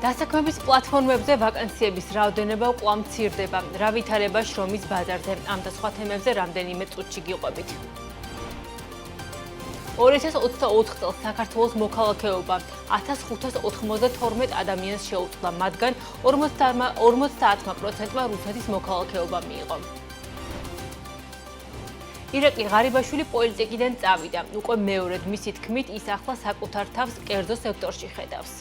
დასაქმების პლატფორმებზე ვაკანსიების რაოდენობა კვლავ მცირდება. რა ვითარება შრომის ბაზარზე? ამ და სხვა თემებზე რამდენიმე წუთში გიყვებით. 2024 წელს საქართველოს მოქალაქეობა 1592 ადამიანს შეუწყდა, მათგან 50%-მა რუსეთის მოქალაქეობა მიიღო. ირაკლი ღარიბაშვილი პოლიტიკიდან წავიდა. უკვე მეორედ მისი თქმით, ის ახლა საკუთარ თავს კერძო სექტორში ხედავს.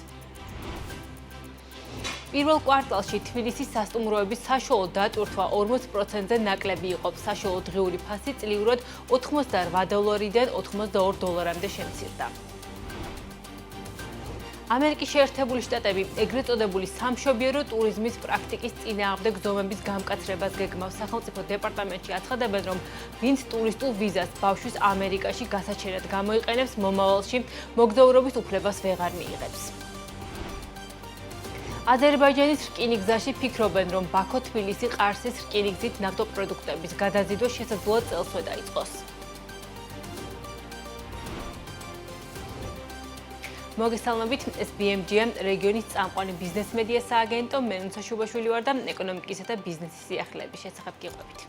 პირველ კვარტალში თბილისის სასტუმროების საშუალო დატვირთვა 40%-ზე ნაკლები იყო. საშუალო დღიური ფასი წლიურად $88-დან $82-მდე შემცირდა. ამერიკის შეერთებული შტატები ეგრეთ წოდებული სამშობიარო ტურიზმის პრაქტიკის წინააღმდეგ ზომების გამკაცრებას გეგმავს. სახელმწიფო დეპარტამენტში აცხადებენ, რომ ვინც ტურისტულ ვიზას ბავშვის ამერიკაში გასაჩერად გამოიყენებს, მომავალში მოგზაურობის უფლებას ვეღარ მიიღებს. აზერბაიჯანის რკინიგზაში ფიქრობენ, რომ ბაქო-თბილისი-ყარსის რკინიგზით ნავთობპროდუქტების გადაზიდვა შესაძლოა წელსვე დაიწყოს. მოგესალმებით, ეს BMG-ია, რეგიონის წამყვანი ბიზნეს მედია სააგენტო, მე ნუცა შუბაშვილი ვარ და ეკონომიკისა და ბიზნესის სიახლეების შესახებ გიყვებით.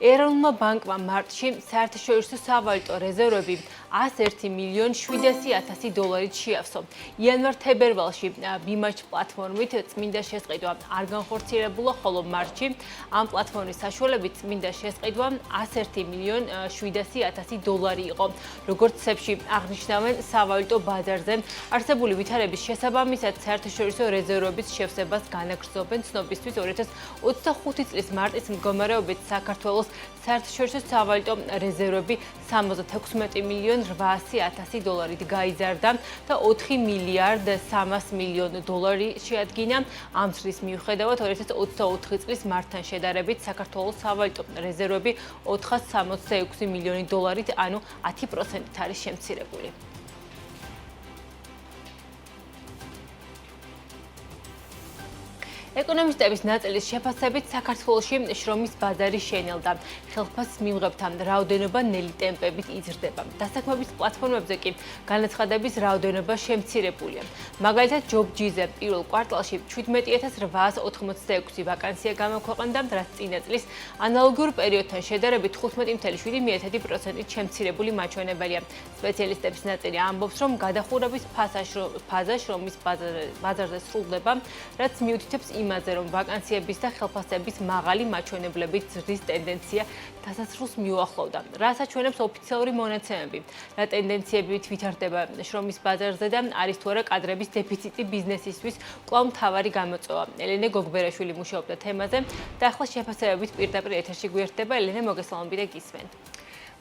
ეროვნულმა ბანკმა მარტში საერთაშორისო სავალუტო რეზერვები $101,700,000-ით შეავსო. იანვარ-თებერვალში BMACH პლატფორმით წმინდა შესყიდვა არ განხორციელებულა, ხოლო მარტში ამ პლატფორმის საშუალებით წმინდა შესყიდვა $101,700,000 იყო. როგორც ცებში აღნიშნავენ, სავალუტო ბაზარზე არსებული ვითარების შესაბამისად საერთაშორისო რეზერვების შევსებას განაგრძობენ. ცნობისთვის 2025 წლის მარტის მდგომარეობით საქართველოს საერთაშორისო სავალუტო რეზერვები $76,800,000-ით გაიზარდა და $4,300,000,000 შეადგინა. ამ ცრის მიუხედავად 2024 წლის მარტთან შედარებით საქართველოს სავალუტო რეზერვები $466,000,000-ით, ანუ 10%-ით არის შემცირებული. ეკონომისტების ნაწილის შეფასებით საქართველოში შრომის ბაზარი შენელდა. ხელფასის მიღებთან რაოდენობა ნელი ტემპებით იზრდება. დასაქმების პლატფორმებზე კი განაცხადების რაოდენობა შემცირებულია. მაგალითად, JobJee-ზე პირველ კვარტალში 17,886 ვაკანსია გამოქვეყნდა, რაც წინა წლის ანალოგიურ პერიოდთან შედარებით 15,7%-ით შემცირებული მაჩვენებელია. სპეციალისტების ნაწილი ამბობს, რომ გადახურების ფაზა შრომის ბაზარზე სრულდება, რაც მიუთითებს იმაზე, რომ ვაკანსიების და ხელფასების მაღალი მაჩვენებლებით ზრდის ტენდენცია დასასრულს მიუახლოვდა. რას აჩვენებს ოფიციალური მონაცემები? რა ტენდენციებით ვითარდება შრომის ბაზარზე და არის თუ არა კადრების დეფიციტი ბიზნესისთვის კვლავ მთავარი გამოწვევა. ელენე გოგბერაშვილი მუშაობდა თემაზე და ახლა შეფასებებით პირდაპირ ეთერში გვერდება. ელენე, მოგესალმებით და გისმენ.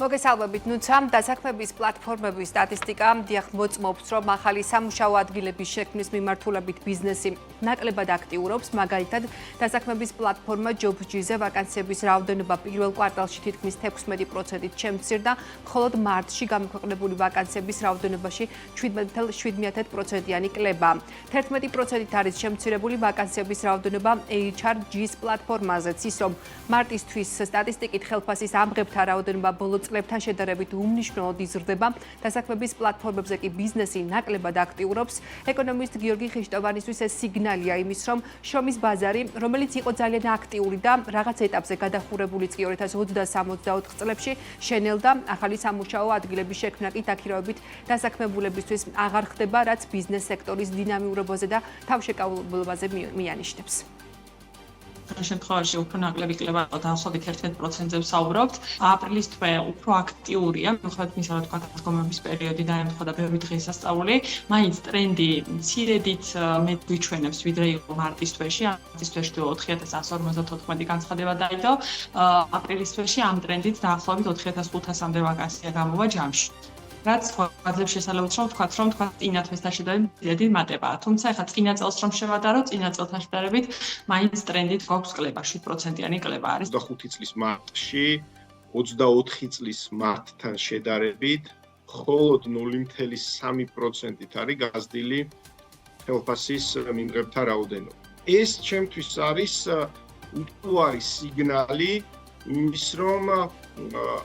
მოგესალმებით, ნუცა დასაქმების პლატფორმების სტატისტიკა დიახ მოწმობს, რომ ახალი სამუშაო ადგილების შექმნის მიმართულებით ბიზნესი ნაკლებად აქტიურობს. მაგალითად, დასაქმების პლატფორმა JobJee-ზე ვაკანსიების რაოდენობა პირველ კვარტალში თითქმის 16%-ით შემცირდა, მხოლოდ მარტში გამოქვეყნებული ვაკანსიების რაოდენობაში 7,7%-იანი კლება. 11%-ით არის შემცირებული ვაკანსიების რაოდენობა HRG-ს პლატფორმაზეც, ის რომ მარტისთვის სტატისტიკით ხელფასის ამღებთა რაოდენობა ბოლო წლებთან შედარებით უმნიშვნელოდ იზრდება. დასაქმების პლატფორმებზე კი ბიზნესი ნაკლებად აქტიურობს. ეკონომისტ გიორგი ხიშტოვანისთვის ეს სიგნალია იმის, რომ შრომის ბაზარი, რომელიც იყო ძალიან აქტიური და რაღაც ეტაპზე გადახურებულიც კი 2023-24 წლებში შენელდა, ახალი სამუშაო ადგილების შექმნა კი დაქირავებით დასაქმებულებისთვის აღარ ხდება, რაც ბიზნეს სექტორის დინამიურობაზე და თავშეკავებულობაზე მიანიშნებს. ამ შემთხვევაში უფრო ნაკლები კლება იყო, დაახლოებით 11%-ზე ვსაუბრობთ. აპრილის თვე უფრო აქტიურია, მიუხედავად იმისა, რომ თქვა დადგომების პერიოდი დაემთხვა და ბევრი დღესასწაული, მაინც ტრენდი მცირედით მეტ გვიჩვენებს, ვიდრე იყო მარტის თვეში. მარტის თვეში 4,154 განცხადება დაიდო, აპრილის თვეში ამ ტრენდით დაახლოებით 4,500-მდე ვაკანსია გამოვა ჯამში. რაც გვაძლევს შესაძლებლობას, რომ ვთქვათ, რომ წინა თვესთან შედარებით დიდი მატებაა. თუმცა ახლა წინა წელს რომ შევადაროთ, წინა წელთან შედარებით მაინც ტრენდით გვაქვს კლება, 7%-იანი კლება არის. 25 წლის მარტში 24 წლის მარტთან შედარებით მხოლოდ 0,3%-ით არის გაზრდილი ხელფასის მიმღებთა რაოდენობა. ეს ჩემთვის არის უტყუარი სიგნალი იმის, რომ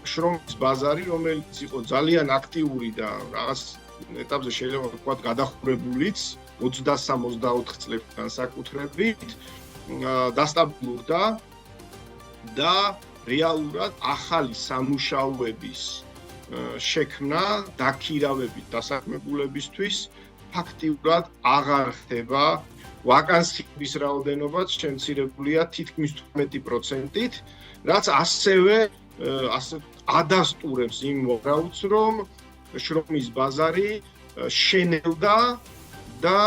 შრომის ბაზარი, რომელიც იყო ძალიან აქტიური და რაღაც ეტაპზე შეიძლება ვთქვათ გადახურებულიც, 20-24 წლების განსაკუთრებით დასტაბილურდა და რეალურად ახალი სამუშაოების შექმნა დაქირავებით დასაქმებულებისთვის ფაქტიურად აღარ ხდება. ვაკანსიების რაოდენობაც შემცირებულია თითქმის 12%-ით, რაც ასევე ადასტურებს იმ ვარაუდს, რომ შრომის ბაზარი შენელდა და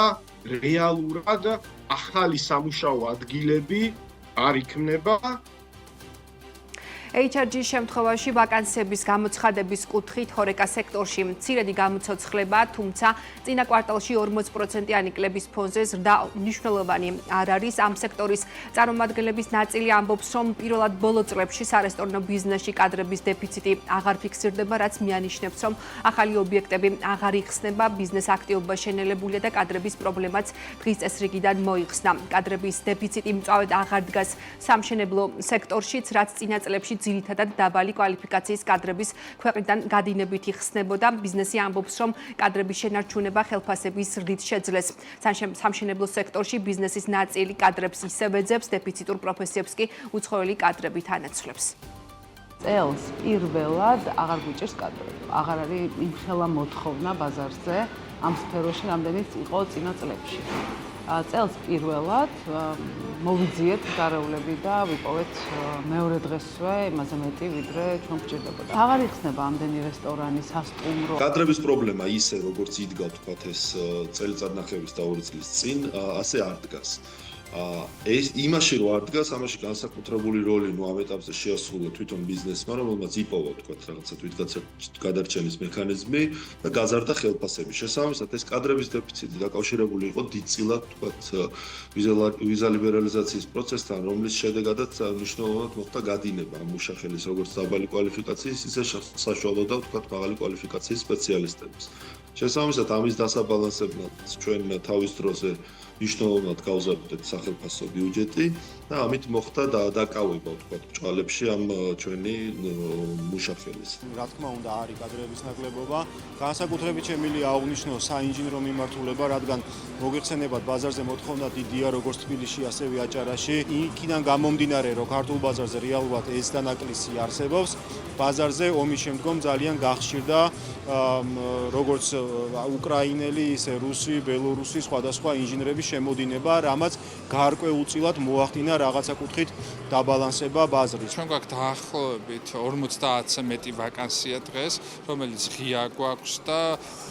რეალურად ახალი სამუშაო ადგილები არ იქნება. HRG შემთხვევაში ვაკანსიების გამოცხადების კუთხით ჰორეკა სექტორში მცირედი გამოცოცხლება, თუმცა წინა კვარტალში 40%-იანი კლების ფონზე ზრდა მნიშვნელოვანი არ არის. ამ სექტორის წარმომადგენლების ნაწილი ამბობს, რომ პირველად ბოლო წლებში სარესტორნო ბიზნესში კადრების დეფიციტი აღარ ფიქსირდება, რაც მიანიშნებს, რომ ახალი ობიექტები აღარ იხსნება, ბიზნეს აქტივობა შენელებულია და კადრების პრობლემაც დღის წესრიგიდან მოიხსნა. კადრების დეფიციტი მწვავედ აღარ დგას სამშენებლო სექტორშიც, რაც წინა წლებში ძირითადად დაბალი კვალიფიკაციის კადრების ქვეყნიდან გადინებით იხსნებოდა. ბიზნესი ამბობს, რომ კადრების შენარჩუნება ხელფასების ზრდით შეძლეს. სამშენებლო სექტორში ბიზნესის ნაწილი კადრებს ისევ ეძებს, დეფიციტურ პროფესიებს კი უცხოელი კადრებით ანაცვლებს. წელს პირველად აღარ გვიჭირს კადრები. აღარ არის იმხელა მოთხოვნა ბაზარზე ამ სფეროში, რამდენიც იყო წინა წლებში. წელს პირველად მოვიძიეთ გარეულები და ვიპოვეთ მეორე დღესვე იმაზე მეტი, ვიდრე ჩვენ გვჭირდებოდა. აღარ იხსნება ამდენი რესტორანი, სასტუმრო. კადრების პრობლემა ისე როგორც იდგა თქვათ ეს წელიწადნახევრის და 2 წლის წინ, ასე არ დგას. ეს იმაში რო არ დგას, ამაში განსაკუთრებული როლი ამ ეტაპზე შეასრულა თვითონ ბიზნესმა, რომელმაც იპოვა თქვათ რაღაცა თვითგაცა გადარჩენის მექანიზმი და გაზარდა ხელფასები. შესაბამისად, ეს კადრების დეფიციტი დაკავშირებული იყო დიდწილად თქვათ ვიზა ლიბერალიზაციის პროცესთან, რომლის შედეგადაც მნიშვნელოვნად მოხდა გადინება ამ მუშახელის როგორც დაბალი კვალიფიკაციის, ისე საშუალო და თქვათ მაღალი კვალიფიკაციის სპეციალისტების. შესაბამისად, ამის დასაბალანსებლად ჩვენ თავის დროზე მნიშვნელოვნად გავზარდეთ სახელმწიფო ბიუჯეტი და ამით მოხდა დაკავება თქვათ ბჭყალებში ამ ჩვენი მუშახელის. რა თქმა უნდა არის კადრების ნაკლებობა, განსაკუთრებით შემიძლია აღვნიშნო საინჟინრო მიმართულება, რადგან მოგეხსენებათ ბაზარზე მოთხოვნა დიდია როგორც თბილისში, ასევე აჭარაში. იქიდან გამომდინარე, რომ ქართულ ბაზარზე რეალურად ეს დანაკლისი არსებობს, ბაზარზე ომის შემდგომ ძალიან გახშირდა როგორც უკრაინელი, ისე რუსი, ბელორუსი, სხვადასხვა ინჟინრების შემოდინება, რამაც გარკვეულწილად მოახდინა რაღაცა კუთხით დაბალანსება ბაზრის. ჩვენ გვაქვს დაახლოებით 50-ზე მეტი ვაკანსია დღეს, რომელიც ღია გვაქვს და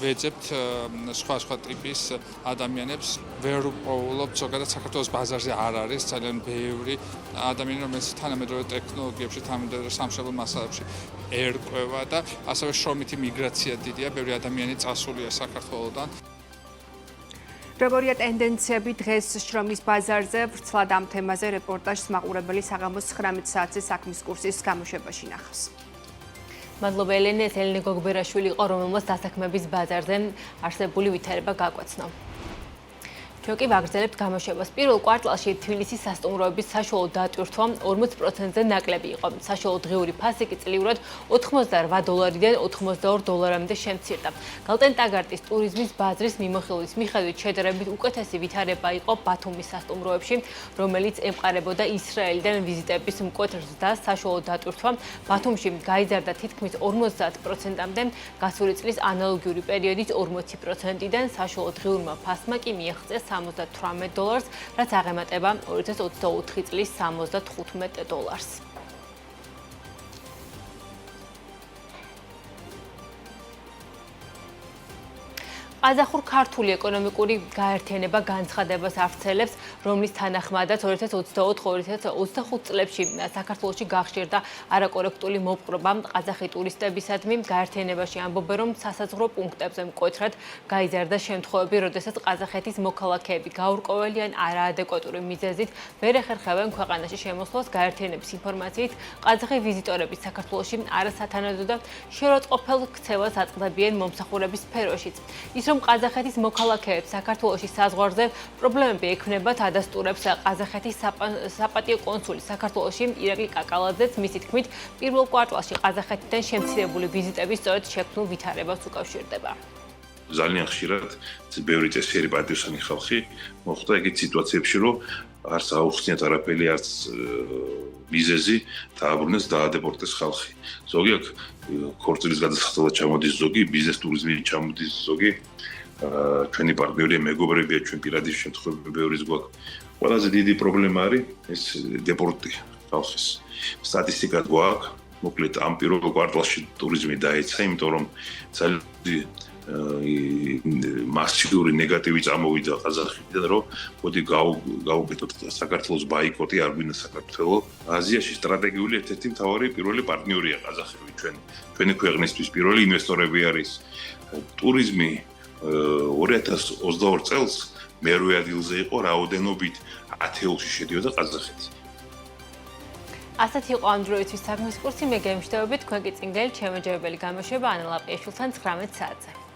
ვეძებთ სხვა ტიპის ადამიანებს. ვერ უპოულობთ, ზოგადად საქართველოს ბაზარზე არ არის ძალიან ბევრი ადამიანი, რომელიც თანამედროვე ტექნოლოგიებში, თანამედროვე სამშენებლო მასალებში ერკვევა და ასევე შრომითი მიგრაცია დიდია, ბევრი ადამიანი წასულია საქართველოდან. როგორია ტენდენციები დღეს შრომის ბაზარზე? ვრცლად ამ თემაზე რეპორტაჟს მაყურებელი საღამოს 19 საათზე საქმის კურსის გამოშვებაში ნახავს. მადლობა ელენე, ელენე გოგბერაშვილი იყო, რომელმაც დასაქმების ბაზარზე არსებული ვითარება გაკვეცნა. ჩვენ კი ვაგრძელებთ გამოშვებას. პირველ კვარტალში თბილისის სასტუმროების საშუალო დატვირთვა 40%-ზე ნაკლები იყო. საშუალო დღიური ფასი კი წლიურად $88-დან $82-მდე შემცირდა. გალტენ ტაგარტის ტურიზმის ბაზრის მიმოხილვის მიხედვით შედარებით უკეთესი ვითარება იყო ბათუმის სასტუმროებში, რომელიც ემყარებოდა ისრაელიდან ვიზიტების მკვეთ ზრდას. საშუალო დატვირთვა ბათუმში გაიზარდა თითქმის 50%-მდე, გასული წლის ანალოგიური პერიოდით 40%-დან, საშუალო დღიურმა ფასმა კი მიაღწია $78, რაც აღემატება 2024 წლის $75. ყაზახურ-ქართული ეკონომიკური გაერთიანება განცხადებას ავრცელებს, რომლის თანახმადაც 2024-2025 წლებში საქართველოში გახშირდა არაკორექტული მოპყრობა ყაზახი ტურისტებისადმი. გაერთიანებაში ამბობენ, რომ სასაზღვრო პუნქტებზე მკვეთრად გაიზარდა შემთხვევები, როდესაც ყაზახეთის მოქალაქეები გაურკვეველი ან არაადეკვატური მიზეზით ვერ ეხერხებენ ქვეყანაში შემოსვლას. გაერთიანების ინფორმაციით, ყაზახი ვიზიტორები საქართველოში არასათანადო და შეურაცხყოფელ ქცევას აწყდებიან მომსახურების სფეროშიც. ის რომ ყაზახეთის მოქალაქეებს საქართველოში საზღვარზე პრობლემები ექმნებათ, ადასტურებს ყაზახეთის საპატიო კონსული საქართველოში ირაკლი კაკალაძეც. მისი თქმით, პირველ კვარტალში ყაზახეთიდან შემცირებული ვიზიტები სწორედ შექმნილ ვითარებას უკავშირდება. ძალიან ხშირად ბევრი წესიერი პატიოსანი ხალხი მოხვდა ეგეთ სიტუაციებში, რომ არც აუხსნიათ არაფერი, არც მიზეზი დააბრუნეს, დაადეპორტეს ხალხი. ზოგი აქ ქორწილის გადასახადად ჩამოდის ზოგი, ბიზნეს ტურიზმით ჩამოდის ზოგი. ჩვენი პარტნიორია, მეგობრებია, ჩვენ პირადი შემთხვევები ბევრიც გვაქვს. ყველაზე დიდი პრობლემა არის ეს დეპორტი ხალხის. სტატისტიკა გვაქვს, მოკლედ ამ პირველ კვარტალში ტურიზმი დაეცა, იმიტომ რომ ძალიან მასიური ნეგატივი წამოვიდა ყაზახეთიდან, რომ მოდი გავუკეთოთ საქართველოს ბაიკოტი, არ გვინდა საქართველო. აზიაში სტრატეგიული ერთ-ერთი მთავარი პირველი პარტნიორია ყაზახები ჩვენი ქვეყნისთვის, პირველი ინვესტორები არის. ტურიზმი 2022 წელს მერვე ადგილზე იყო, რაოდენობით ათეულში შედიოდა ყაზახეთი. ასეთი იყო ამ დროისთვის საქმის კურსი, მე გემშვიდობებით, თქვენ კი წინ გაიგეთ შემაჯერებელი გამოშვება ანა ლაპიაშვილთან 19 საათზე.